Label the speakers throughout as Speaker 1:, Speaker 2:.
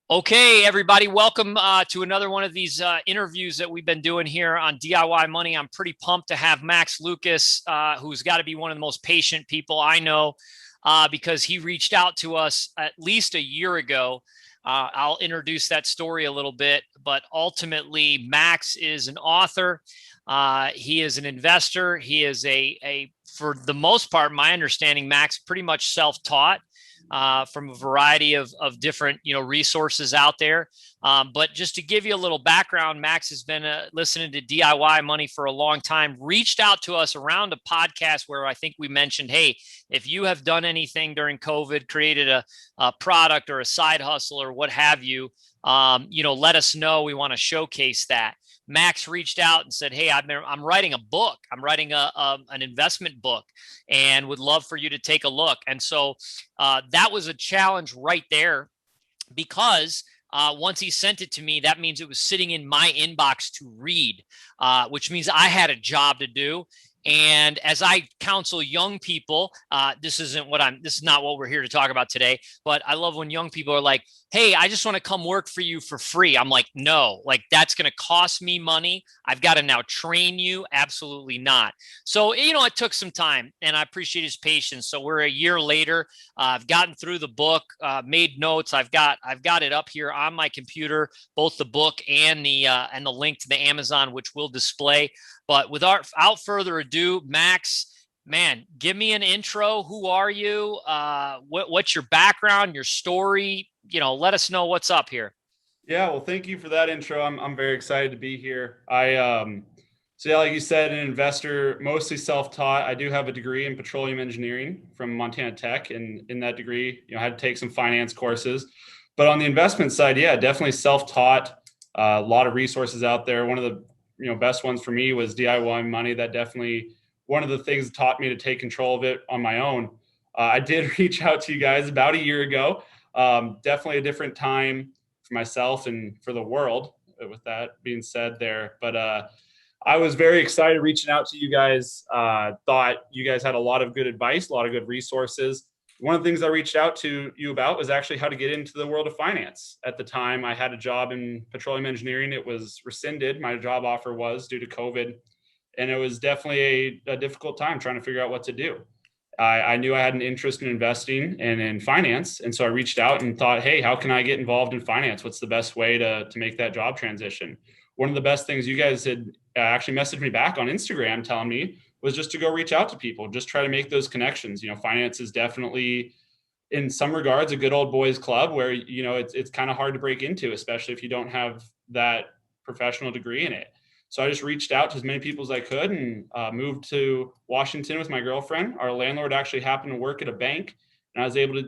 Speaker 1: Okay, everybody, welcome to another one of these interviews that we've been doing here on DIY Money. I'm pretty pumped to have Max Lucas, who's got to be one of the most patient people I know, because he reached out to us at least a year ago. I'll introduce that story a little bit, but ultimately, Max is an author. He is an investor. He is for the most part, my understanding, Max pretty much self-taught from a variety of different resources out there. But just to give you a little background, Max has been listening to DIY Money for a long time. Reached out to us around a podcast where I think we mentioned, hey, if you have done anything during COVID, created a product or a side hustle or what have you, let us know. We want to showcase that. Max reached out and said, "Hey, I'm writing a book. I'm writing an investment book, and would love for you to take a look." And so that was a challenge right there because once he sent it to me, that means it was sitting in my inbox to read, which means I had a job to do. And as I counsel young people, this is not what we're here to talk about today, but I love when young people are like, "Hey, I just want to come work for you for free." I'm like, no, like that's going to cost me money. I've got to now train you. Absolutely not. So, it took some time and I appreciate his patience. So we're a year later. I've gotten through the book, made notes. I've got it up here on my computer, both the book and the link to the Amazon, which we'll display. But without further ado, Max, man, give me an intro. Who are you? What's your background, your story? Let us know what's up here.
Speaker 2: Yeah, well, thank you for that intro. I'm very excited to be here. So yeah, like you said, an investor, mostly self-taught. I do have a degree in petroleum engineering from Montana Tech, and in that degree, I had to take some finance courses. But on the investment side, yeah, definitely self-taught. A lot of resources out there. One of the best ones for me was DIY Money. That definitely one of the things that taught me to take control of it on my own. I did reach out to you guys about a year ago. Definitely a different time for myself and for the world, with that being said there. But I was very excited reaching out to you guys. Thought you guys had a lot of good advice, a lot of good resources. One of the things I reached out to you about was actually how to get into the world of finance. At the time, I had a job in petroleum engineering. It was rescinded. My job offer was due to COVID. And it was definitely a difficult time trying to figure out what to do. I knew I had an interest in investing and in finance. And so I reached out and thought, hey, how can I get involved in finance? What's the best way to make that job transition? One of the best things you guys had actually messaged me back on Instagram telling me was just to go reach out to people, just try to make those connections. Finance is definitely, in some regards, a good old boys club where, it's kind of hard to break into, especially if you don't have that professional degree in it. So I just reached out to as many people as I could and moved to Washington with my girlfriend. Our landlord actually happened to work at a bank, and I was able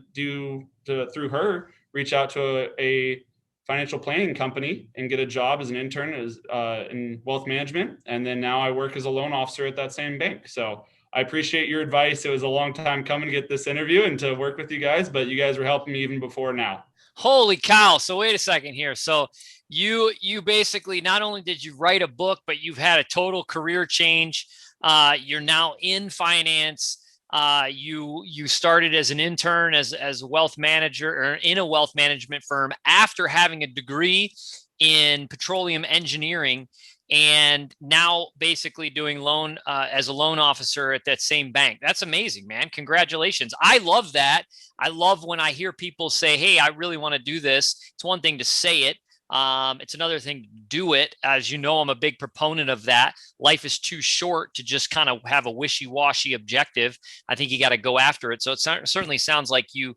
Speaker 2: through her, reach out to a financial planning company and get a job as an intern in wealth management. And then now I work as a loan officer at that same bank. So I appreciate your advice. It was a long time coming to get this interview and to work with you guys, but you guys were helping me even before now.
Speaker 1: Holy cow. So wait a second here. So you basically, not only did you write a book, but you've had a total career change. You're now in finance. You started as an intern as a wealth manager or in a wealth management firm after having a degree in petroleum engineering, and now basically doing loan as a loan officer at that same bank. That's amazing, man. Congratulations. I love that. I love when I hear people say, "Hey, I really want to do this." It's one thing to say it. It's another thing to do it. As you know, I'm a big proponent of that. Life is too short to just kind of have a wishy-washy objective. I think you got to go after it. So it certainly sounds like you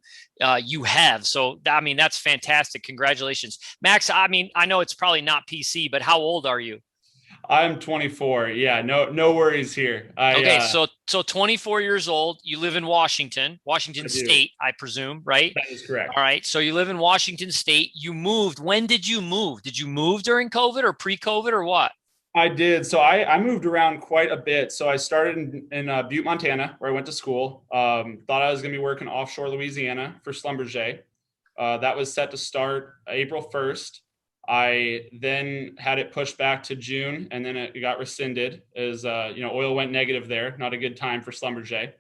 Speaker 1: have. So I mean, that's fantastic. Congratulations, Max. I mean, I know it's probably not PC, but how old are you?
Speaker 2: I'm 24. Yeah, no worries here.
Speaker 1: Okay, so 24 years old. You live in Washington
Speaker 2: I do.
Speaker 1: State, I presume, right?
Speaker 2: That is correct.
Speaker 1: All right. So you live in Washington State. You moved. When did you move? Did you move during COVID or pre-COVID or what?
Speaker 2: I did. So I moved around quite a bit. So I started in Butte, Montana, where I went to school. Thought I was going to be working offshore Louisiana for Schlumberger. That was set to start April 1st. I then had it pushed back to June, and then it got rescinded as oil went negative there. Not a good time for Schlumberger.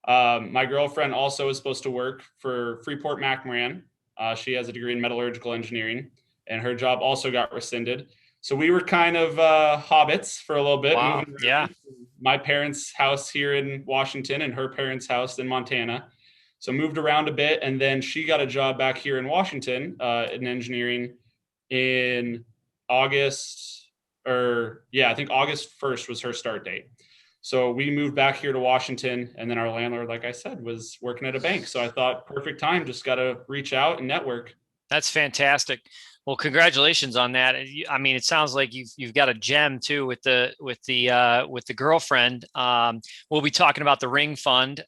Speaker 2: My girlfriend also was supposed to work for Freeport McMoran. She has a degree in metallurgical engineering, and her job also got rescinded. So we were kind of hobbits for a little bit,
Speaker 1: Wow.
Speaker 2: moving
Speaker 1: Yeah.
Speaker 2: around. My parents' house here in Washington and her parents' house in Montana. So moved around a bit, and then she got a job back here in Washington in engineering in August, or yeah, I think August 1st was her start date. So we moved back here to Washington, and then our landlord, like I said, was working at a bank. So I thought, perfect time, just got to reach out and network.
Speaker 1: That's fantastic. Well, congratulations on that. I mean, it sounds like you've got a gem too with the girlfriend. We'll be talking about the ring fund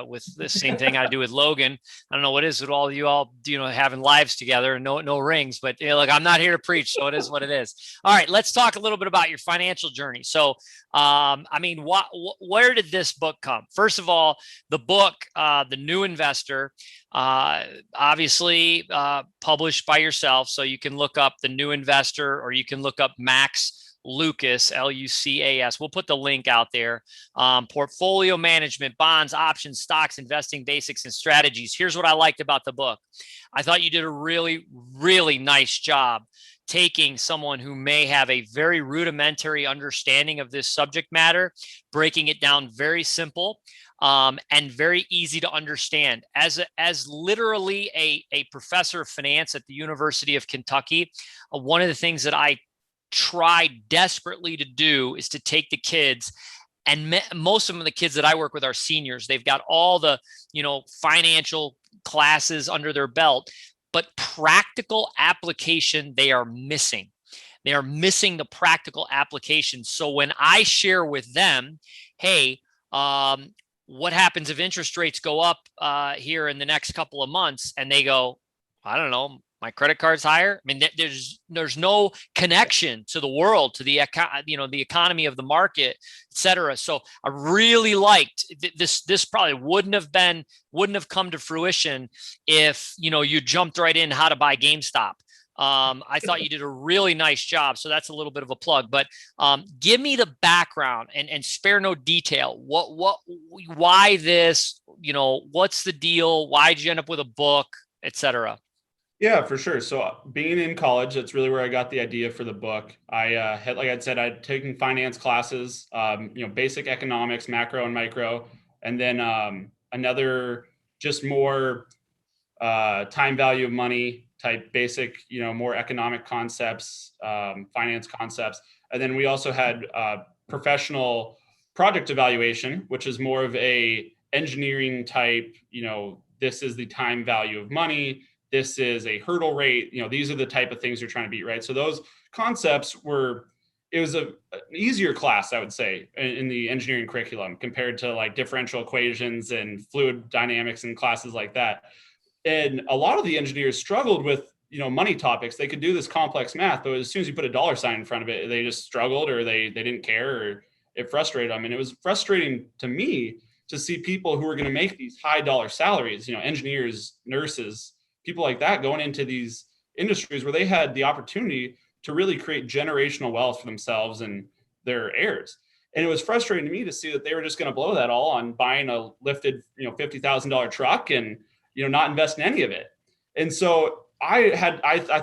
Speaker 1: with the same thing I do with Logan. I don't know what it is with all you all, having lives together and no rings, but look, I'm not here to preach, so it is what it is. All right, let's talk a little bit about your financial journey. So, I mean, where did this book come? First of all, the book, The New Investor, obviously published by yourself, so you can look up The New Investor, or you can look up Max Lucas, Lucas. We'll put the link out there. Portfolio management, bonds, options, stocks, investing basics, and strategies. Here's what I liked about the book. I thought you did a really, really nice job taking someone who may have a very rudimentary understanding of this subject matter, breaking it down very simple, and very easy to understand. As literally a professor of finance at the University of Kentucky, one of the things that I try desperately to do is to take the kids, and most of them, the kids that I work with, are seniors. They've got all the financial classes under their belt, but practical application they are missing. They are missing the practical application. So when I share with them, hey, what happens if interest rates go up here in the next couple of months? And they go, I don't know, my credit card's higher. I mean, there's no connection to the world, to the the economy of the market, et cetera. So I really liked this. This probably wouldn't have come to fruition if you jumped right in how to buy GameStop. I thought you did a really nice job. So that's a little bit of a plug, but give me the background and spare no detail. Why this, what's the deal? Why'd you end up with a book, et cetera?
Speaker 2: Yeah, for sure. So being in college, that's really where I got the idea for the book. I had, like I said, I'd taken finance classes, basic economics, macro and micro, and then another just more time value of money type basic, more economic concepts, finance concepts. And then we also had professional project evaluation, which is more of a engineering type, this is the time value of money. This is a hurdle rate. These are the type of things you're trying to beat, right? So those concepts it was an easier class, I would say, in the engineering curriculum compared to like differential equations and fluid dynamics and classes like that. And a lot of the engineers struggled with, money topics. They could do this complex math, but as soon as you put a dollar sign in front of it, they just struggled, or they didn't care, or it frustrated them. And it was frustrating to me to see people who were going to make these high dollar salaries, engineers, nurses, people like that, going into these industries where they had the opportunity to really create generational wealth for themselves and their heirs. And it was frustrating to me to see that they were just going to blow that all on buying a lifted, $50,000 truck and, not invest in any of it. And so I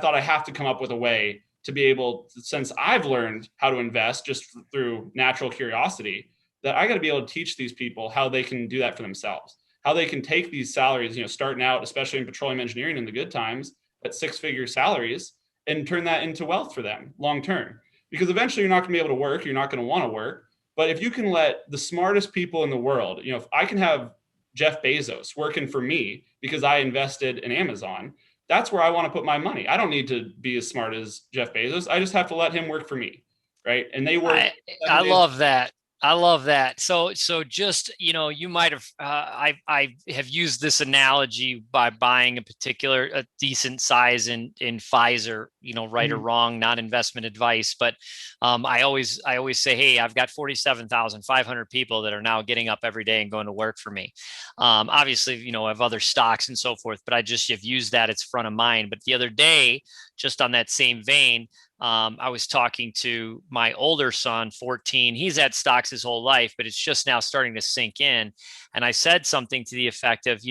Speaker 2: thought I have to come up with a way to be able to, since I've learned how to invest just through natural curiosity, that I got to be able to teach these people how they can do that for themselves, how they can take these salaries, starting out, especially in petroleum engineering in the good times, at 6-figure salaries, and turn that into wealth for them long term. Because eventually you're not going to be able to work, you're not going to want to work. But if you can let the smartest people in the world, if I can have Jeff Bezos working for me because I invested in Amazon, that's where I want to put my money. I don't need to be as smart as Jeff Bezos. I just have to let him work for me. Right. And they work.
Speaker 1: I love that. I love that. So just, you might have, I have used this analogy by buying a decent size in Pfizer, right or wrong, not investment advice. But I always say, hey, I've got 47,500 people that are now getting up every day and going to work for me. Obviously, I have other stocks and so forth, but I just have used that. It's front of mind. But the other day, just on that same vein, I was talking to my older son, 14. He's had stocks his whole life, but it's just now starting to sink in. And I said something to the effect of,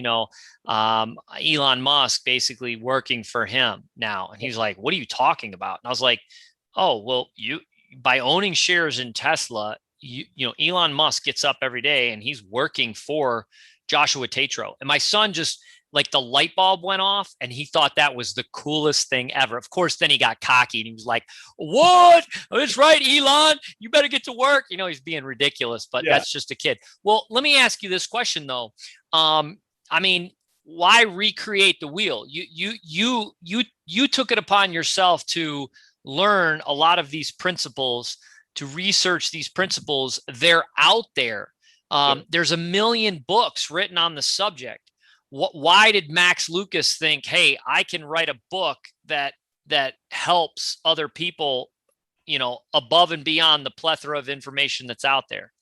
Speaker 1: Elon Musk basically working for him now. And he's like, what are you talking about? And I was like, oh, well, by owning shares in Tesla, Elon Musk gets up every day and he's working for Joshua Tatro. And my son just like the light bulb went off and he thought that was the coolest thing ever. Of course, then he got cocky and he was like, what? That's right, Elon, you better get to work. He's being ridiculous, but
Speaker 2: Yeah.
Speaker 1: that's just a kid. Well, let me ask you this question though. I mean, why recreate the wheel? You took it upon yourself to learn a lot of these principles, to research these principles. They're out there. There's a million books written on the subject. Why did Max Lucas think, hey, I can write a book that helps other people, above and beyond the plethora of information that's out there?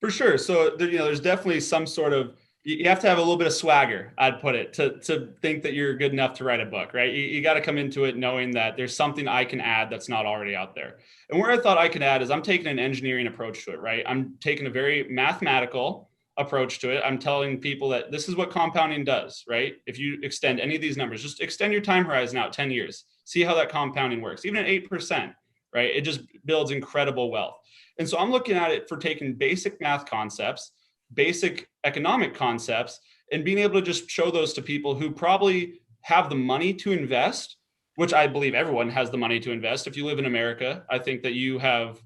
Speaker 2: For sure. So there's definitely some sort of, you have to have a little bit of swagger, I'd put it, to think that you're good enough to write a book, right? You got to come into it knowing that there's something I can add that's not already out there. And where I thought I could add is I'm taking an engineering approach to it, right? I'm taking a very mathematical approach to it. I'm telling people that this is what compounding does, right? If you extend any of these numbers, just extend your time horizon out 10 years, see how that compounding works, even at 8%, right? It just builds incredible wealth. And so I'm looking at it for taking basic math concepts, basic economic concepts, and being able to just show those to people who probably have the money to invest, which I believe everyone has the money to invest. If you live in America, I think that you have,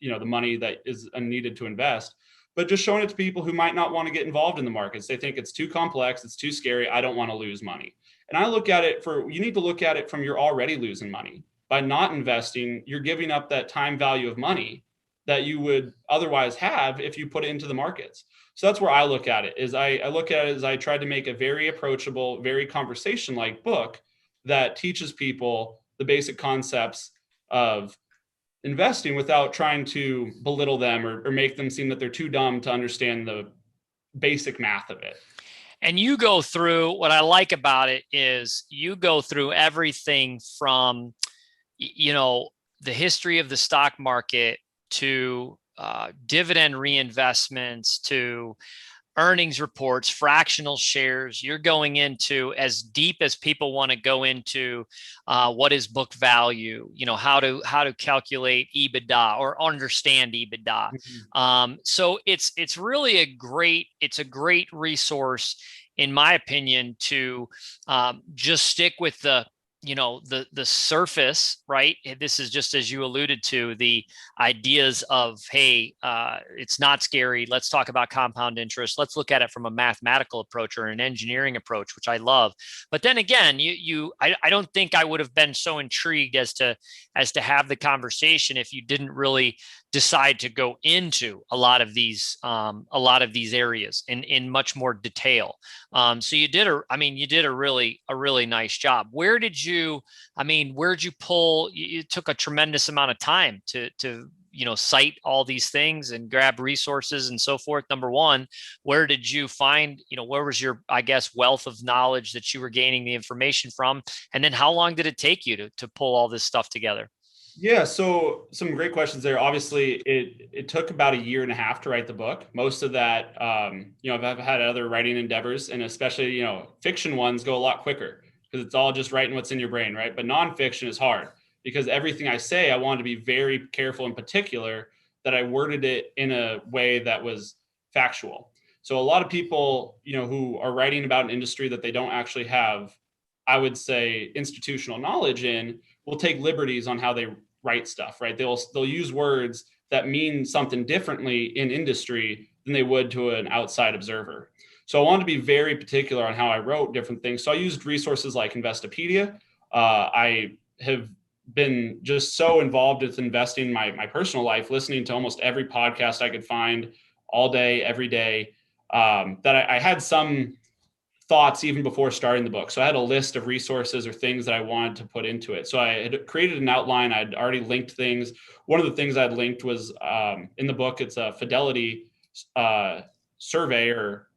Speaker 2: the money that is needed to invest, but just showing it to people who might not want to get involved in the markets. They think it's too complex, it's too scary, I don't want to lose money. And I look at it you need to look at it from you're already losing money. By not investing, you're giving up that time value of money that you would otherwise have if you put it into the markets. So that's where I look at it, is I look at it as I tried to make a very approachable, very conversation-like book that teaches people the basic concepts of investing without trying to belittle them or make them seem that they're too dumb to understand the basic math of it.
Speaker 1: And you go through, what I like about it is you go through everything from, the history of the stock market to dividend reinvestments to earnings reports, fractional shares. You're going into as deep as people want to go into what is book value, how to calculate EBITDA or understand EBITDA. So it's really a great resource, in my opinion, to just stick with the surface, right? This is just, as you alluded to, the ideas of, hey, it's not scary. Let's talk about compound interest. Let's look at it from a mathematical approach or an engineering approach, which I love. But then again, I don't think I would have been so intrigued as to have the conversation if you didn't really decide to go into a lot of these areas in much more detail. So you did a really nice job. Where'd you pull? It took a tremendous amount of time to cite all these things and grab resources and so forth. Number one, where did you find, where was your, I guess, wealth of knowledge that you were gaining the information from? And then how long did it take you to pull all this stuff together?
Speaker 2: Yeah, so some great questions there. Obviously, it took about 1.5 years to write the book. Most of that, I've had other writing endeavors, and especially, fiction ones go a lot quicker because it's all just writing what's in your brain, right? But nonfiction is hard because everything I say, I wanted to be very careful and particular that I worded it in a way that was factual. So a lot of people, who are writing about an industry that they don't actually have, I would say, institutional knowledge in, will take liberties on how they write stuff, right? They'll use words that mean something differently in industry than they would to an outside observer. So I wanted to be very particular on how I wrote different things. So I used resources like Investopedia. I have been just so involved with investing in my personal life, listening to almost every podcast I could find all day, every day, that I had some thoughts even before starting the book. So I had a list of resources or things that I wanted to put into it. So I had created an outline. I'd already linked things. One of the things I'd linked was in the book, it's a Fidelity survey or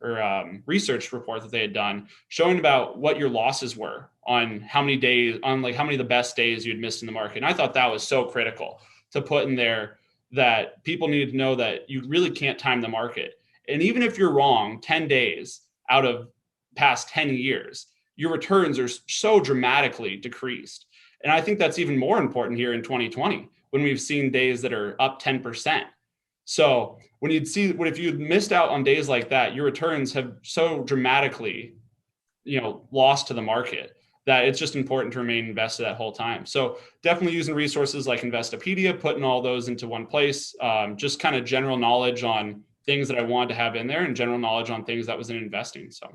Speaker 2: research report that they had done showing about what your losses were on how many days, on like how many of the best days you had missed in the market. And I thought that was so critical to put in there, that people need to know that you really can't time the market. And even if you're wrong 10 days out of past 10 years, your returns are so dramatically decreased. And I think that's even more important here in 2020 when we've seen days that are up 10%. So when you'd see, what if you'd missed out on days like that, your returns have so dramatically, lost to the market, that it's just important to remain invested that whole time. So definitely using resources like Investopedia, putting all those into one place, just kind of general knowledge on things that I wanted to have in there and general knowledge on things that was in investing. So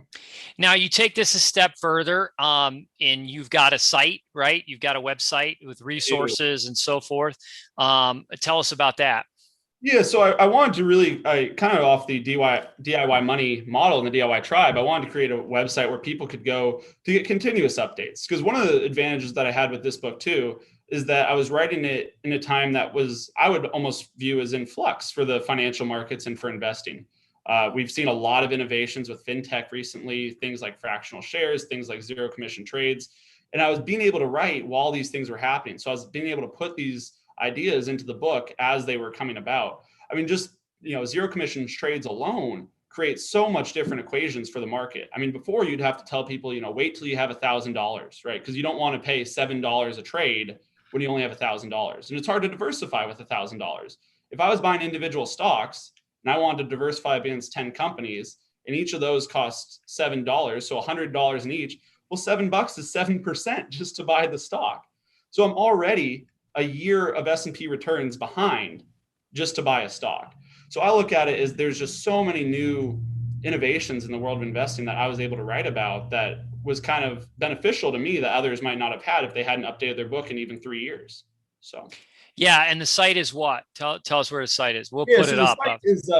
Speaker 1: now you take this a step further, and you've got a site, right? You've got a website with resources and so forth. Tell us about that.
Speaker 2: Yeah, so I wanted to really, I kind of off the DIY money model in the DIY tribe, I wanted to create a website where people could go to get continuous updates. Because one of the advantages that I had with this book too is that I was writing it in a time that was, I would almost view as in flux for the financial markets and for investing. We've seen a lot of innovations with fintech recently, things like fractional shares, things like zero commission trades. And I was being able to write while these things were happening. So I was being able to put these ideas into the book as they were coming about. I mean, just, zero commission trades alone creates so much different equations for the market. I mean, before you'd have to tell people, wait till you have $1,000, right? Because you don't want to pay $7 a trade when you only have $1,000. And it's hard to diversify with $1,000. If I was buying individual stocks and I wanted to diversify against 10 companies and each of those costs $7, so $100 in each, well, $7 is 7% just to buy the stock. So I'm already a year of S&P returns behind just to buy a stock. So I look at it as there's just so many new innovations in the world of investing that I was able to write about that was kind of beneficial to me that others might not have had if they hadn't updated their book in even 3 years. So
Speaker 1: Yeah, and the site is what? Tell us where the site is. We'll
Speaker 2: yeah,
Speaker 1: put
Speaker 2: so
Speaker 1: it
Speaker 2: the
Speaker 1: up.
Speaker 2: site is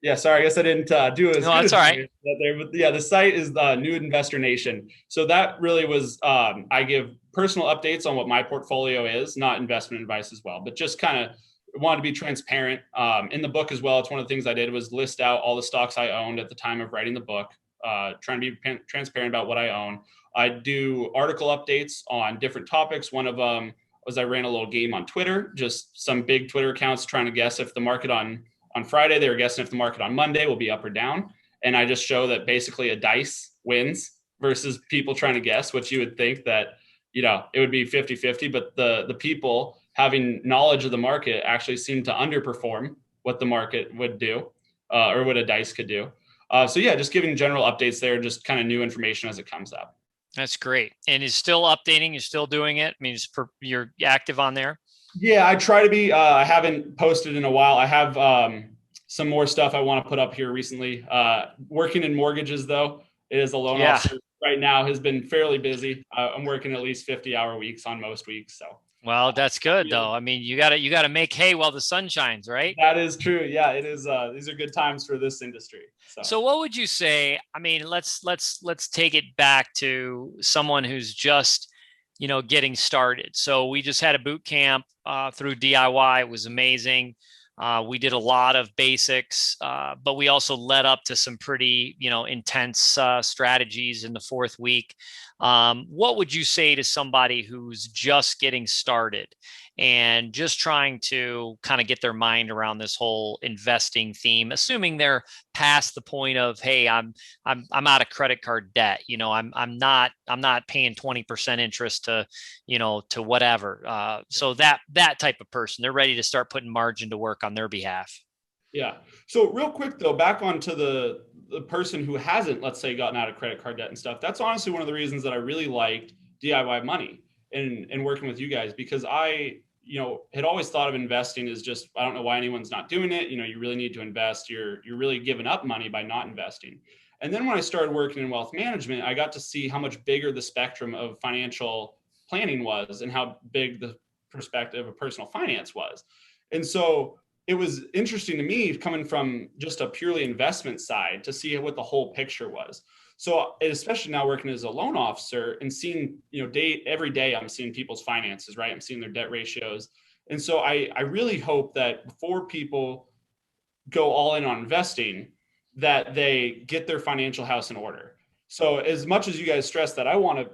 Speaker 2: yeah, sorry, I guess I didn't do as
Speaker 1: No,
Speaker 2: good
Speaker 1: that's
Speaker 2: as
Speaker 1: all right.
Speaker 2: there, but yeah, the site is the New Investor Nation. So that really was I give personal updates on what my portfolio is, not investment advice as well, but just kind of wanted to be transparent. In the book as well, it's one of the things I did was list out all the stocks I owned at the time of writing the book, trying to be transparent about what I own. I do article updates on different topics. One of them was I ran a little game on Twitter, just some big Twitter accounts trying to guess if the market on Friday, they were guessing if the market on Monday will be up or down. And I just show that basically a dice wins versus people trying to guess, which you would think that, it would be 50-50, but the people having knowledge of the market actually seem to underperform what the market would do, or what a dice could do. So yeah, just giving general updates there, just kind of new information as it comes up.
Speaker 1: That's great. And is still updating? You're still doing it? I mean, you're active on there?
Speaker 2: Yeah, I try to be. I haven't posted in a while. I have some more stuff I want to put up here recently. Working in mortgages, though, is a loan officer right now has been fairly busy. I'm working at least 50-hour weeks on most weeks. So,
Speaker 1: well, that's good though. I mean, you got to make hay while the sun shines, right?
Speaker 2: That is true. Yeah, it is. These are good times for this industry.
Speaker 1: So what would you say? I mean, let's take it back to someone who's just, getting started. So we just had a boot camp through DIY. It was amazing. We did a lot of basics, but we also led up to some pretty, intense strategies in the fourth week. What would you say to somebody who's just getting started and just trying to kind of get their mind around this whole investing theme, assuming they're past the point of, hey, I'm out of credit card debt. I'm not paying 20% interest to, to whatever. So that type of person, they're ready to start putting margin to work on their behalf.
Speaker 2: Yeah. So real quick though, back onto the person who hasn't, let's say, gotten out of credit card debt and stuff. That's honestly one of the reasons that I really liked DIY money and working with you guys, because I, had always thought of investing as just, I don't know why anyone's not doing it. You really need to invest. You're really giving up money by not investing. And then when I started working in wealth management, I got to see how much bigger the spectrum of financial planning was and how big the perspective of personal finance was. And so it was interesting to me coming from just a purely investment side to see what the whole picture was. So especially now working as a loan officer and seeing, every day I'm seeing people's finances, right? I'm seeing their debt ratios. And so I really hope that before people go all in on investing, that they get their financial house in order. So as much as you guys stress that, I want to,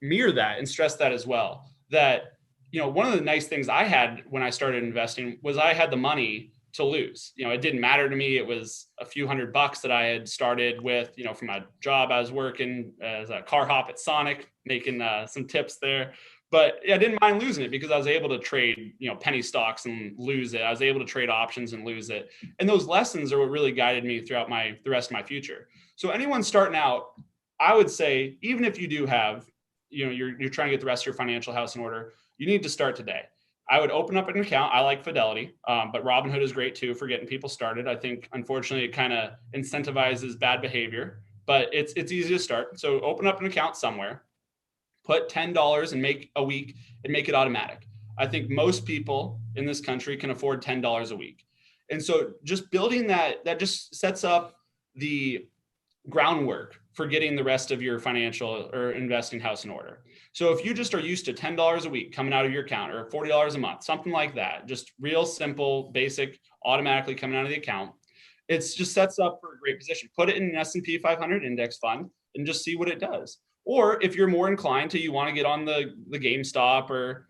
Speaker 2: mirror that and stress that as well. That, one of the nice things I had when I started investing was I had the money to lose. It didn't matter to me. It was a few $100 that I had started with, from my job. I was working as a car hop at Sonic, making some tips there. But I didn't mind losing it because I was able to trade, penny stocks and lose it. I was able to trade options and lose it. And those lessons are what really guided me throughout the rest of my future. So anyone starting out, I would say, even if you do have, you're trying to get the rest of your financial house in order, you need to start today. I would open up an account. I like Fidelity, but Robinhood is great too for getting people started. I think, unfortunately, it kind of incentivizes bad behavior, but it's easy to start. So open up an account somewhere, put $10 and make a week and make it automatic. I think most people in this country can afford $10 a week. And so just building that just sets up the groundwork for getting the rest of your financial or investing house in order. So if you just are used to $10 a week coming out of your account or $40 a month, something like that, just real simple, basic, automatically coming out of the account, it's just sets up for a great position. Put it in an S&P 500 index fund and just see what it does. Or if you're more inclined to, you want to get on the GameStop or,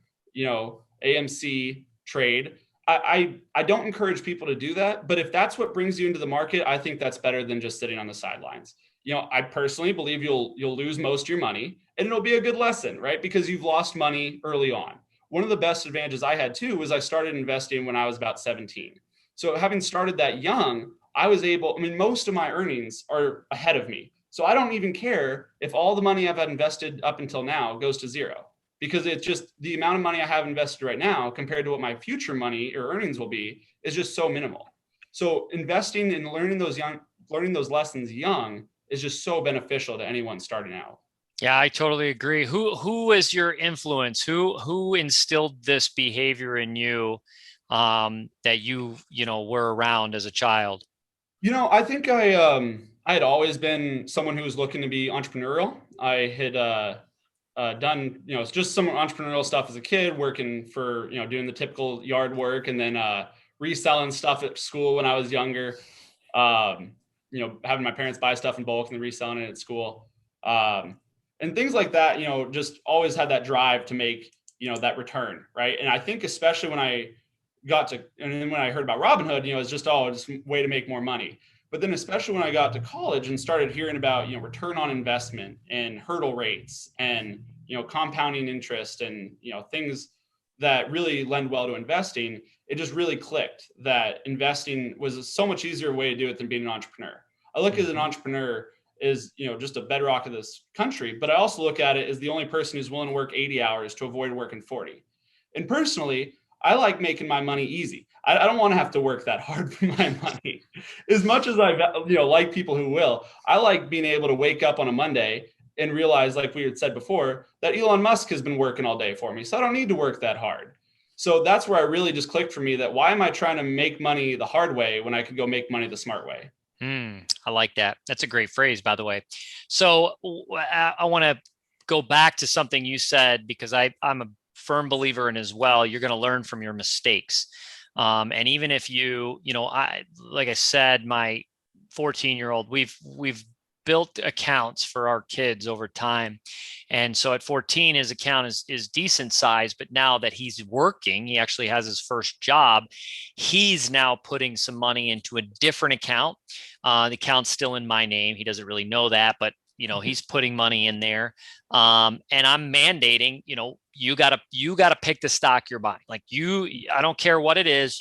Speaker 2: AMC trade, I don't encourage people to do that. But if that's what brings you into the market, I think that's better than just sitting on the sidelines. I personally believe you'll lose most of your money, and it'll be a good lesson, right? Because you've lost money early on. One of the best advantages I had too was I started investing when I was about 17. So having started that young, most of my earnings are ahead of me. So I don't even care if all the money I've had invested up until now goes to zero, because it's just the amount of money I have invested right now compared to what my future money or earnings will be is just so minimal. So investing and learning those lessons young is just so beneficial to anyone starting out.
Speaker 1: Yeah, I totally agree. Who is your influence? Who instilled this behavior in you that you were around as a child?
Speaker 2: I think I had always been someone who was looking to be entrepreneurial. I had done just some entrepreneurial stuff as a kid, working for doing the typical yard work, and then reselling stuff at school when I was younger. Having my parents buy stuff in bulk and then reselling it at school, and things like that. Just always had that drive to make that return, right? And I think especially when I and then when I heard about Robinhood, it's just a way to make more money. But then especially when I got to college and started hearing about return on investment and hurdle rates and compounding interest and things that really lend well to investing, it just really clicked that investing was so much easier way to do it than being an entrepreneur. I look at an entrepreneur is just a bedrock of this country, but I also look at it as the only person who's willing to work 80 hours to avoid working 40. And personally, I like making my money easy. I don't want to have to work that hard for my money. As much as I like people who will, I like being able to wake up on a Monday and realize, like we had said before, that Elon Musk has been working all day for me. So I don't need to work that hard. So that's where I really just clicked for me that why am I trying to make money the hard way when I could go make money the smart way?
Speaker 1: I like that. That's a great phrase, by the way. So I want to go back to something you said, because I'm a firm believer in as well. You're going to learn from your mistakes. And even if like I said, my 14-year-old, we've built accounts for our kids over time. And so at 14, his account is decent size, but now that he's working, he actually has his first job. He's now putting some money into a different account. The account's still in my name. He doesn't really know that, but he's putting money in there. And I'm mandating, you gotta pick the stock you're buying. Like I don't care what it is.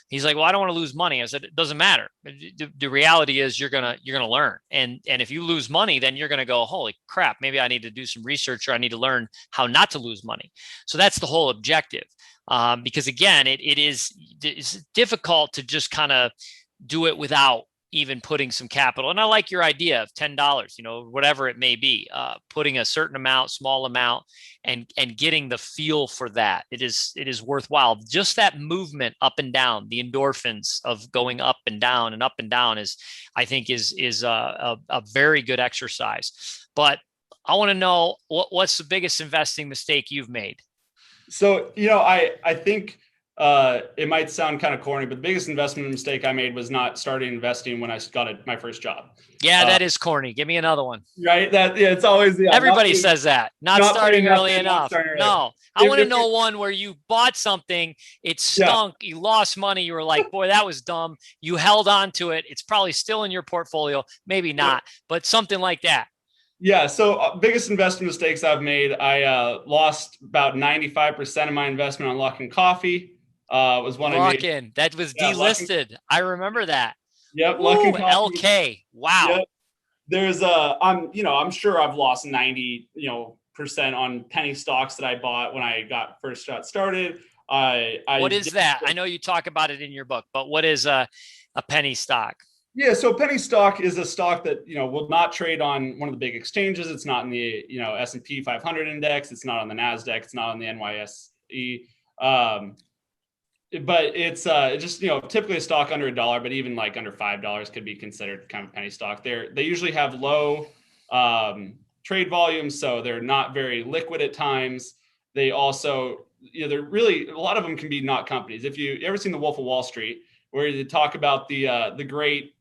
Speaker 1: He's like, well, I don't want to lose money. I said, it doesn't matter. The reality is you're gonna learn. And if you lose money, then you're gonna go, holy crap, maybe I need to do some research, or I need to learn how not to lose money. So that's the whole objective. Because again, it's difficult to just kind of do it without even putting some capital. And I like your idea of $10, whatever it may be, putting a certain amount, small amount, and getting the feel for that. It is worthwhile. Just that movement up and down, the endorphins of going up and down I think is a very good exercise. But I want to know what's the biggest investing mistake you've made?
Speaker 2: So, I think it might sound kind of corny, but the biggest investment mistake I made was not starting investing when I got my first job.
Speaker 1: Yeah, that is corny. Give me another one.
Speaker 2: Right? It's always
Speaker 1: Everybody says that. Not
Speaker 2: not putting
Speaker 1: starting
Speaker 2: enough
Speaker 1: early
Speaker 2: in, not
Speaker 1: enough.
Speaker 2: starting early.
Speaker 1: No, I want to know one where you bought something, it stunk, you lost money, you were like, boy, that was dumb. You held on to it. It's probably still in your portfolio, maybe not, but something like that.
Speaker 2: Yeah. So biggest investment mistakes I've made. I lost about 95% of my investment on Luckin Coffee. Was one I made.
Speaker 1: Luckin, that was
Speaker 2: Luckin.
Speaker 1: delisted. I remember that.
Speaker 2: Yep.
Speaker 1: Ooh,
Speaker 2: Luckin Coffee.
Speaker 1: LK. Wow.
Speaker 2: Yep. There's I'm sure I've lost 90, percent on penny stocks that I bought when I first got started.
Speaker 1: What is that? I know you talk about it in your book, but what is a penny stock?
Speaker 2: Yeah, so penny stock is a stock that will not trade on one of the big exchanges. It's not in the S&P 500 index. It's not on the Nasdaq. It's not on the NYSE. But it's just typically a stock under $1, but even like under $5 could be considered kind of penny stock. They usually have low trade volumes, so they're not very liquid at times. They also they're really, a lot of them can be not companies. If you ever seen The Wolf of Wall Street, where they talk about the great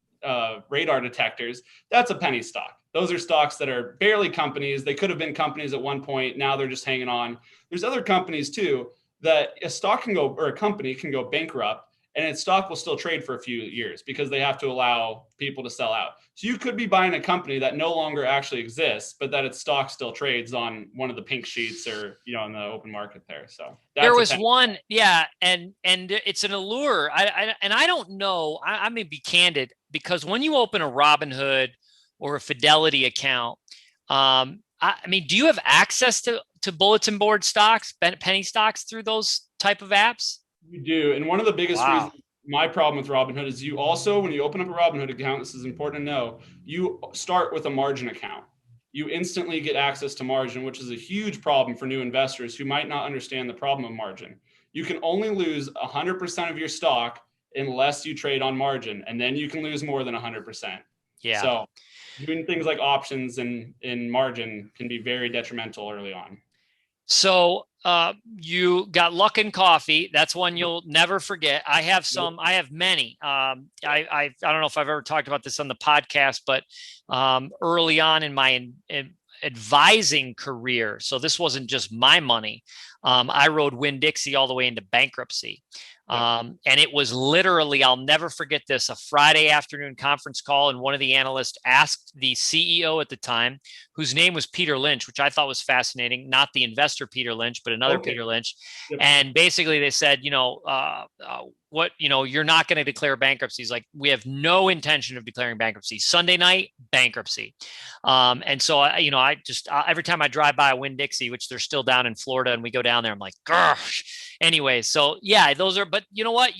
Speaker 2: radar detectors, that's a penny stock. Those are stocks that are barely companies. They could have been companies at one point. Now they're just hanging on. There's other companies too that a stock can go, or a company can go bankrupt, and its stock will still trade for a few years because they have to allow people to sell out. So you could be buying a company that no longer actually exists, but that its stock still trades on one of the pink sheets or in the open market there. So
Speaker 1: there was one, yeah, and it's an allure. I don't know. I may be candid, because when you open a Robinhood or a Fidelity account, I mean, do you have access to bulletin board stocks, penny stocks through those type of apps?
Speaker 2: You do. And one of the biggest reasons, my problem with Robinhood is you also, when you open up a Robinhood account, this is important to know, you start with a margin account. You instantly get access to margin, which is a huge problem for new investors who might not understand the problem of margin. You can only lose 100% of your stock unless you trade on margin, and then you can lose more than 100%.
Speaker 1: Yeah.
Speaker 2: So doing things like options and in margin can be very detrimental early on.
Speaker 1: So you got Luckin Coffee. That's one you'll never forget. I have some. I have many. I don't know if I've ever talked about this on the podcast, but early on in my advising career, so this wasn't just my money. I rode Winn-Dixie all the way into bankruptcy. And it was literally, I'll never forget this, a Friday afternoon conference call. And one of the analysts asked the CEO at the time, whose name was Peter Lynch, which I thought was fascinating, not the investor Peter Lynch, but another Peter Lynch. Yep. And basically they said, what, you're not going to declare bankruptcy. He's like, we have no intention of declaring bankruptcy. Sunday night, bankruptcy. And so, I just, every time I drive by a Winn-Dixie, which they're still down in Florida, and we go down there, I'm like, gosh. Anyway, so yeah, those are, but you know what?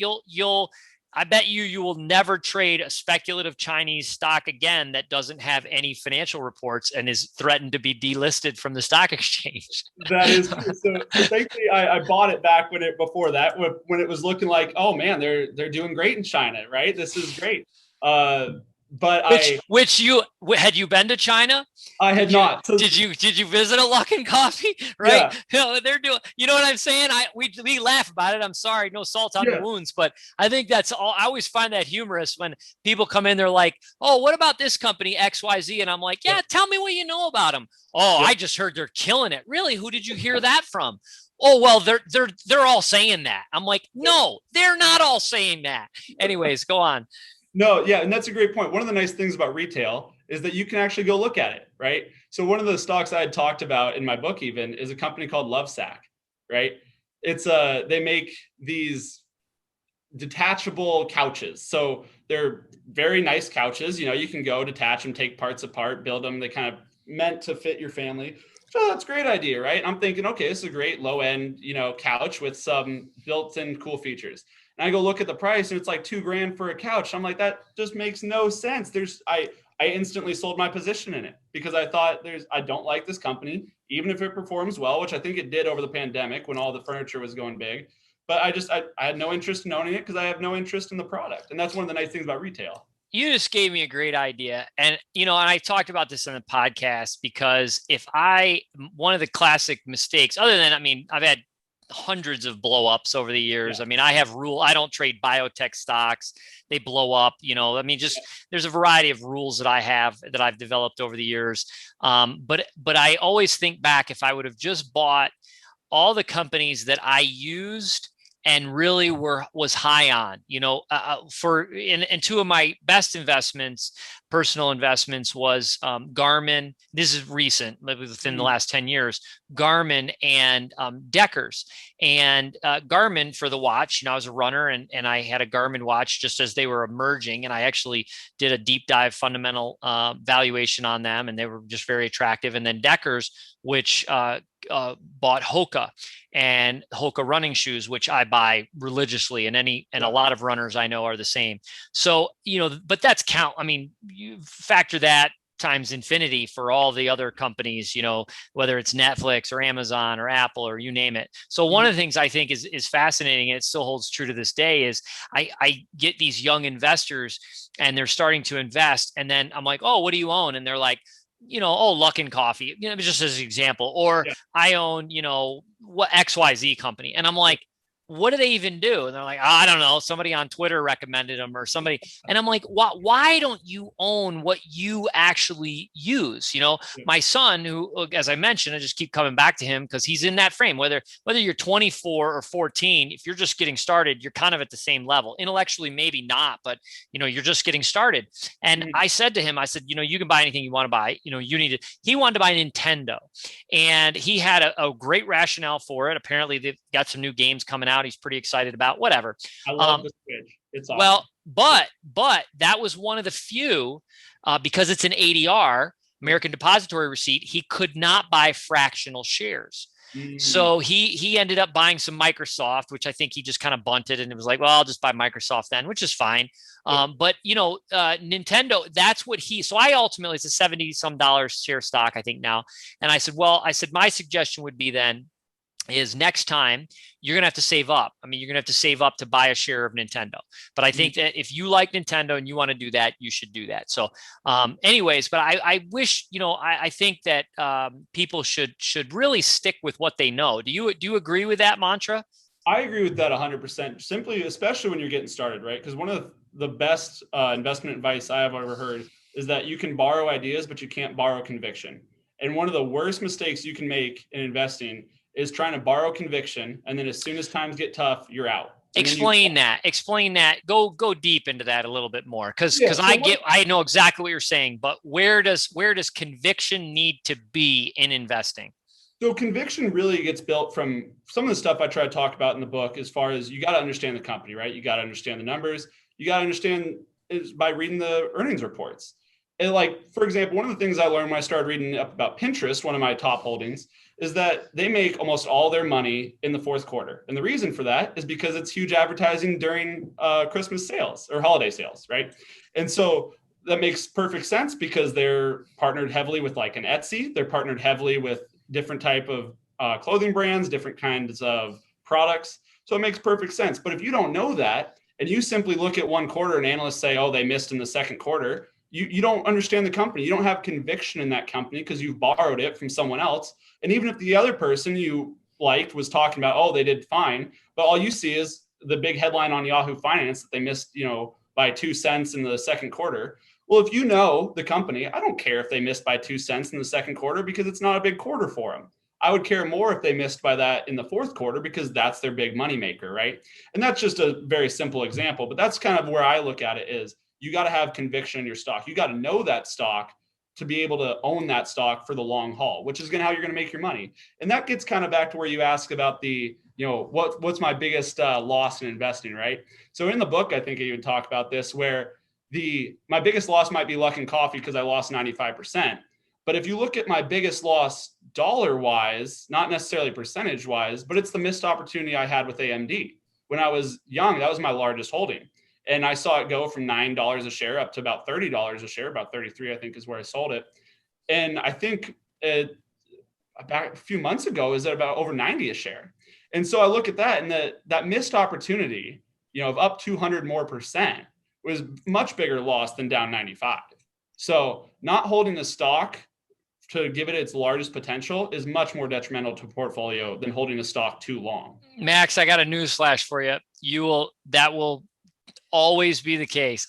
Speaker 1: I bet you will never trade a speculative Chinese stock again that doesn't have any financial reports and is threatened to be delisted from the stock exchange.
Speaker 2: That is true. So thankfully, I bought it back before that, when it was looking like, oh man, they're doing great in China, right? This is great. But
Speaker 1: had you been to China?
Speaker 2: I had not.
Speaker 1: Did you visit a Luckin Coffee? Right? Yeah. They're doing. You know what I'm saying? We laugh about it. I'm sorry, no salt on the wounds, but I think that's all. I always find that humorous when people come in. They're like, "Oh, what about this company XYZ?" And I'm like, "Yeah, tell me what you know about them." Oh, I just heard they're killing it. Really? Who did you hear that from? Oh, well, they're all saying that. I'm like, no, they're not all saying that. Anyways, go on.
Speaker 2: No, yeah, and that's a great point. One of the nice things about retail is that you can actually go look at it, right? So one of the stocks I had talked about in my book even is a company called Lovesac, right? It's they make these detachable couches. So they're very nice couches. You can go detach them, take parts apart, build them. They kind of meant to fit your family. So that's a great idea, right? I'm thinking, okay, this is a great low end, couch with some built-in cool features. And I go look at the price and it's like $2,000 for a couch. I'm like, that just makes no sense. I instantly sold my position in it because I thought I don't like this company, even if it performs well, which I think it did over the pandemic when all the furniture was going big. But I had no interest in owning it because I have no interest in the product. And that's one of the nice things about retail.
Speaker 1: You just gave me a great idea. And, and I talked about this on the podcast because one of the classic mistakes, other than, I've had hundreds of blow ups over the years.
Speaker 2: Yeah.
Speaker 1: I mean, I don't trade biotech stocks. They blow up, I mean, just there's a variety of rules that I've developed over the years. But I always think back, if I would have just bought all the companies that I used and really was high on, and two of my best investments, personal investments, was Garmin. This is recent, within the last 10 years, Garmin and Deckers. And Garmin for the watch, I was a runner, and I had a Garmin watch just as they were emerging. And I actually did a deep dive fundamental valuation on them, and they were just very attractive. And then Deckers, which bought Hoka and Hoka running shoes, which I buy religiously, and a lot of runners I know are the same. So, but that's count. I mean, you factor that times infinity for all the other companies, whether it's Netflix or Amazon or Apple or you name it. So one of the things I think is fascinating, and it still holds true to this day, is I get these young investors and they're starting to invest. And then I'm like, oh, what do you own? And they're like, Luckin Coffee, just as an example, or I own, what XYZ company. And I'm like, what do they even do? And they're like, I don't know. Somebody on Twitter recommended them or somebody. And I'm like, why don't you own what you actually use? My son, who, as I mentioned, I just keep coming back to him because he's in that frame, whether you're 24 or 14, if you're just getting started, you're kind of at the same level. Intellectually, maybe not, but you're just getting started. And I said to him, you can buy anything you want to buy. He wanted to buy Nintendo, and he had a great rationale for it. Apparently they've got some new games coming out he's pretty excited about, whatever.
Speaker 2: I love the Switch. It's awesome.
Speaker 1: Well, but that was one of the few, because it's an ADR, American Depository Receipt, he could not buy fractional shares. So he ended up buying some Microsoft, which I think he just kind of bunted, and it was like, well, I'll just buy Microsoft then, which is fine. But Nintendo, that's what so I ultimately, it's a 70 some dollars share stock, I think now. And I said, my suggestion would be then is next time you're going to have to save up. I mean, you're going to have to save up to buy a share of Nintendo. But I think that if you like Nintendo and you want to do that, you should do that. So anyways, but I wish, I think that people should really stick with what they know. Do you agree with that mantra?
Speaker 2: I agree with that 100%. Simply, especially when you're getting started, right? Because one of the best investment advice I have ever heard is that you can borrow ideas, but you can't borrow conviction. And one of the worst mistakes you can make in investing is trying to borrow conviction, and then as soon as times get tough, you're out.
Speaker 1: Explain that. Go deep into that a little bit more, because I know exactly what you're saying, but where does conviction need to be in investing?
Speaker 2: So conviction really gets built from some of the stuff I try to talk about in the book, as far as you got to understand the company, right? You got to understand the numbers. You got to understand is by reading the earnings reports. And like, for example, one of the things I learned when I started reading up about Pinterest, one of my top holdings, is that they make almost all their money in the fourth quarter. And the reason for that is because it's huge advertising during Christmas sales or holiday sales, right? And so that makes perfect sense because they're partnered heavily with like an Etsy. They're partnered heavily with different type of clothing brands, different kinds of products. So it makes perfect sense. But if you don't know that, and you simply look at one quarter and analysts say, oh, they missed in the second quarter, you don't understand the company. You don't have conviction in that company because you've borrowed it from someone else. And even if the other person you liked was talking about, oh, they did fine, but all you see is the big headline on Yahoo Finance that they missed, by 2 cents in the second quarter. Well, if you know the company, I don't care if they missed by 2 cents in the second quarter because it's not a big quarter for them. I would care more if they missed by that in the fourth quarter because that's their big moneymaker, right? And that's just a very simple example, but that's kind of where I look at it is you got to have conviction in your stock. You got to know that stock to be able to own that stock for the long haul, which is how you're going to make your money. And that gets kind of back to where you ask about the, what's my biggest loss in investing, right? So in the book, I think I even talk about this, where my biggest loss might be Luckin Coffee because I lost 95%. But if you look at my biggest loss dollar wise, not necessarily percentage wise, but it's the missed opportunity I had with AMD. When I was young, that was my largest holding. And I saw it go from $9 a share up to about $30 a share, about 33, I think is where I sold it. And I think about a few months ago is at about over 90 a share. And so I look at that and that missed opportunity, of up 200 more percent was much bigger loss than down 95. So not holding the stock to give it its largest potential is much more detrimental to a portfolio than holding a stock too long.
Speaker 1: Max, I got a news flash for you. That will always be the case.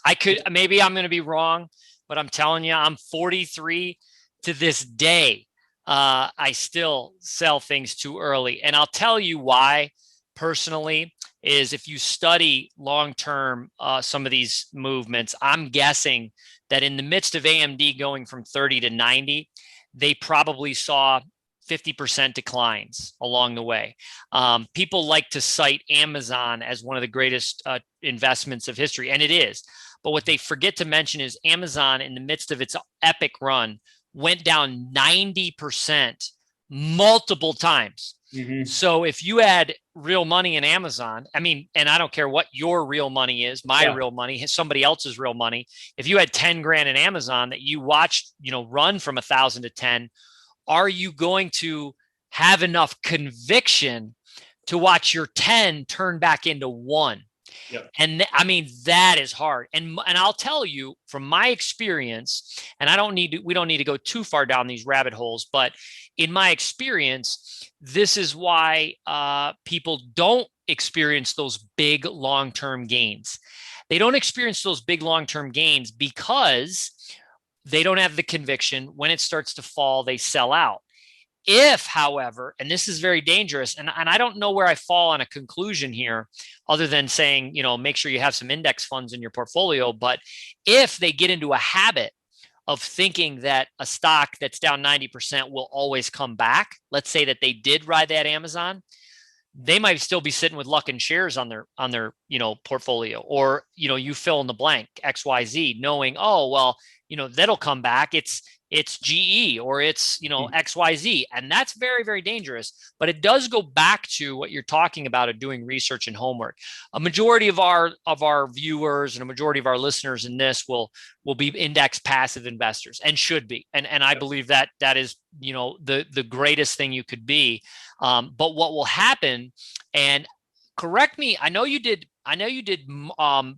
Speaker 1: Maybe I'm going to be wrong, but I'm telling you, I'm 43 to this day. I still sell things too early. And I'll tell you why personally is if you study long-term, some of these movements, I'm guessing that in the midst of AMD going from 30 to 90, they probably saw 50% declines along the way. People like to cite Amazon as one of the greatest investments of history, and it is. But what they forget to mention is Amazon, in the midst of its epic run, went down 90% multiple times. Mm-hmm. So if you had real money in Amazon, I mean, and I don't care what your real money is, my real money, somebody else's real money. If you had 10 grand in Amazon that you watched, run from 1,000 to 10, are you going to have enough conviction to watch your 10 turn back into 1? Yep. And I mean, that is hard. And I'll tell you from my experience, and we don't need to go too far down these rabbit holes, but in my experience, this is why people don't experience those big long-term gains. They don't experience those big long-term gains because they don't have the conviction. When it starts to fall, they sell out. If, however, and this is very dangerous, and I don't know where I fall on a conclusion here other than saying, make sure you have some index funds in your portfolio. But if they get into a habit of thinking that a stock that's down 90% will always come back, let's say that they did ride that Amazon, they might still be sitting with luck and shares on their portfolio, or you fill in the blank XYZ, knowing, oh well, that'll come back. It's GE or it's XYZ, and that's very, very dangerous. But it does go back to what you're talking about of doing research and homework. A majority of our viewers and a majority of our listeners in this will be index passive investors, and should be, and I believe that is the greatest thing you could be. But what will happen, and correct me, I know you did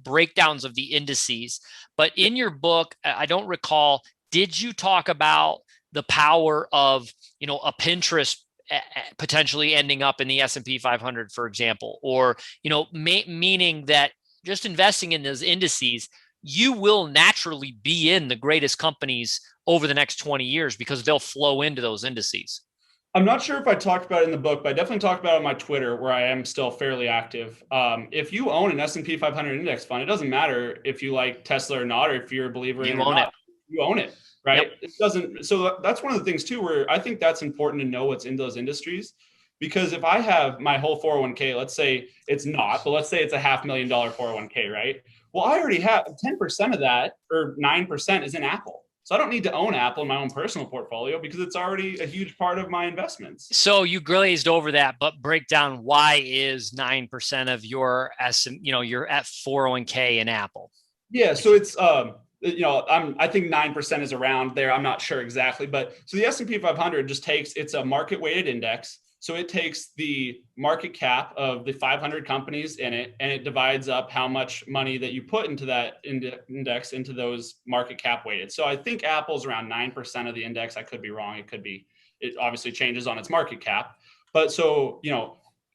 Speaker 1: breakdowns of the indices, but in your book, I don't recall, did you talk about the power of, a Pinterest potentially ending up in the S&P 500, for example, or, meaning that just investing in those indices, you will naturally be in the greatest companies over the next 20 years because they'll flow into those indices?
Speaker 2: I'm not sure if I talked about it in the book, but I definitely talked about it on my Twitter, where I am still fairly active. If you own an S&P 500 index fund, it doesn't matter if you like Tesla or not, or if you're a believer in it or not. You own it, right? Yep. It doesn't. So that's one of the things too, where I think that's important to know what's in those industries. Because if I have my whole 401k, let's say it's not, but let's say it's a $500,000 401k, right? Well, I already have 10% of that, or 9% is in Apple. So I don't need to own Apple in my own personal portfolio because it's already a huge part of my investments. So
Speaker 1: you glazed over that, but break down, why is 9% of your your at 401k in Apple? Yeah, so it's I think 9% is around there. I'm not sure exactly, but so the S&P 500 it's a market weighted index. So it takes the market cap of the 500 companies in it, and it divides up how much money that you put into that index into those market cap weighted. So I think Apple's around 9% of the index. I could be wrong. It obviously changes on its market cap. But so,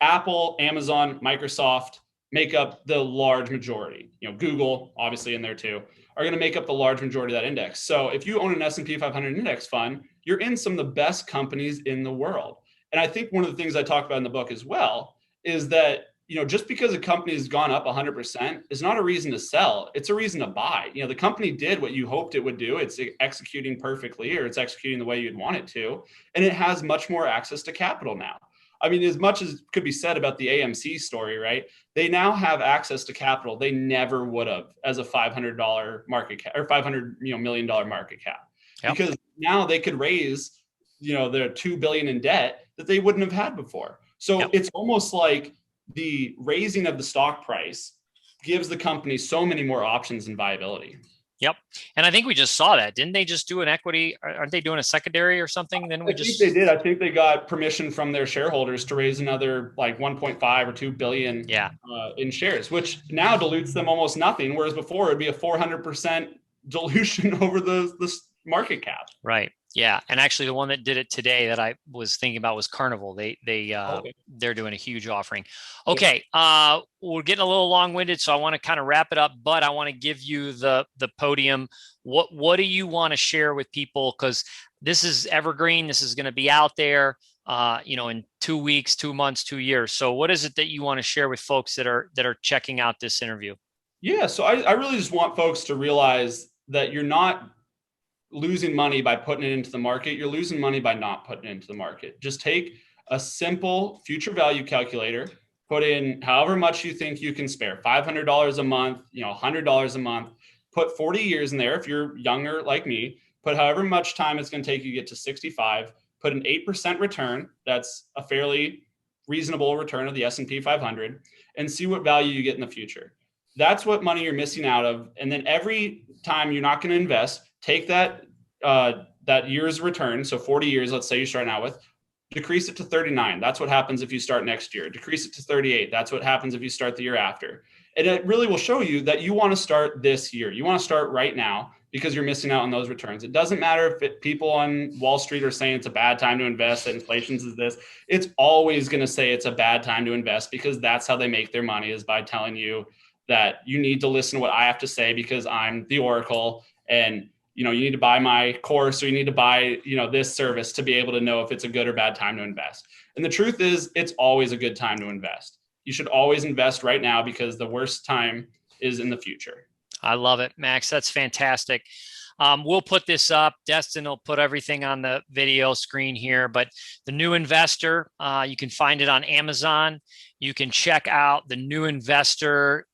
Speaker 1: Apple, Amazon, Microsoft make up the large majority. Google, obviously in there too, are going to make up the large majority of that index. So if you own an S&P 500 index fund, you're in some of the best companies in the world. And I think one of the things I talk about in the book as well is that, just because a company has gone up 100% is not a reason to sell. It's a reason to buy. The company did what you hoped it would do. It's executing perfectly, or it's executing the way you'd want it to. And it has much more access to capital now. I mean, as much as could be said about the AMC story, right? They now have access to capital they never would have as a $500 market cap, or $500 million market cap. Yep. Because now they could raise their $2 billion in debt that they wouldn't have had before. So yep. It's almost like the raising of the stock price gives the company so many more options and viability. Yep. And I think we just saw that. Didn't they just do an equity? Aren't they doing a secondary or something? Then I think they did. I think they got permission from their shareholders to raise another like 1.5 or 2 billion in shares, which now dilutes them almost nothing. Whereas before it'd be a 400% dilution over the market cap. Right. Yeah, and actually, the one that did it today that I was thinking about was Carnival.
Speaker 2: Okay.
Speaker 1: They're doing a huge offering.
Speaker 2: Yep.
Speaker 1: Okay, we're getting a little long-winded, so I want to kind of wrap it up. But I want to give you the podium. What do you want to share with people? Because this is evergreen. This is going to be out there, in 2 weeks, 2 months, 2 years. So, what is it that you want to share with folks that are checking out this interview?
Speaker 2: Yeah. So I really just want folks to realize that you're not losing money by putting it into the market. You're losing money by not putting it into the market. Just take a simple future value calculator, put in however much you think you can spare, $500 a month, $100 a month, put 40 years in there. If you're younger like me, put however much time it's going to take you to get to 65, put an 8% return. That's a fairly reasonable return of the S&P 500, and see what value you get in the future. That's what money you're missing out of. And then every time you're not going to invest, take that year's return. So 40 years, let's say you're starting out with, decrease it to 39. That's what happens if you start next year. Decrease it to 38. That's what happens if you start the year after. And it really will show you that you want to start this year. You want to start right now because you're missing out on those returns. It doesn't matter if people on Wall Street are saying it's a bad time to invest, that inflation's is this. It's always going to say it's a bad time to invest because that's how they make their money, is by telling you that you need to listen to what I have to say because I'm the oracle, and you need to buy my course, or you need to buy this service to be able to know if it's a good or bad time to invest. And the truth is, it's always a good time to invest. You should always invest right now because the worst time is in the future.
Speaker 1: I love it, Max. That's fantastic. We'll put this up. Destin will put everything on the video screen here. But The New Investor, you can find it on Amazon. You can check out The New Investor.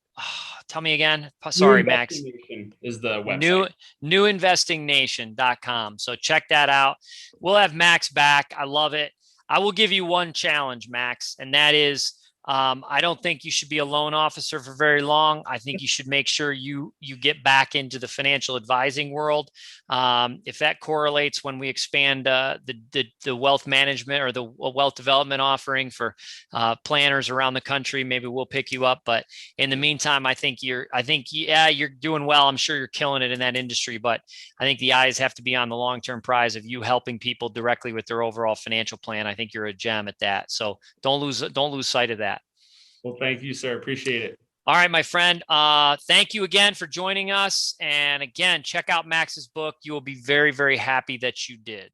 Speaker 1: Tell me again.
Speaker 2: New
Speaker 1: Sorry,
Speaker 2: Investing
Speaker 1: Max.
Speaker 2: Nation is the
Speaker 1: New
Speaker 2: website.
Speaker 1: newinvestingnation.com. So check that out. We'll have Max back. I love it. I will give you one challenge, Max, and that is I don't think you should be a loan officer for very long. I think you should make sure you get back into the financial advising world. If that correlates when we expand the wealth management or the wealth development offering for planners around the country, maybe we'll pick you up. But in the meantime, yeah, you're doing well. I'm sure you're killing it in that industry, but I think the eyes have to be on the long-term prize of you helping people directly with their overall financial plan. I think you're a gem at that. So don't lose sight of that.
Speaker 2: Well, thank you, sir. Appreciate it.
Speaker 1: All right, my friend. Thank you again for joining us. And again, check out Max's book. You will be very, very happy that you did.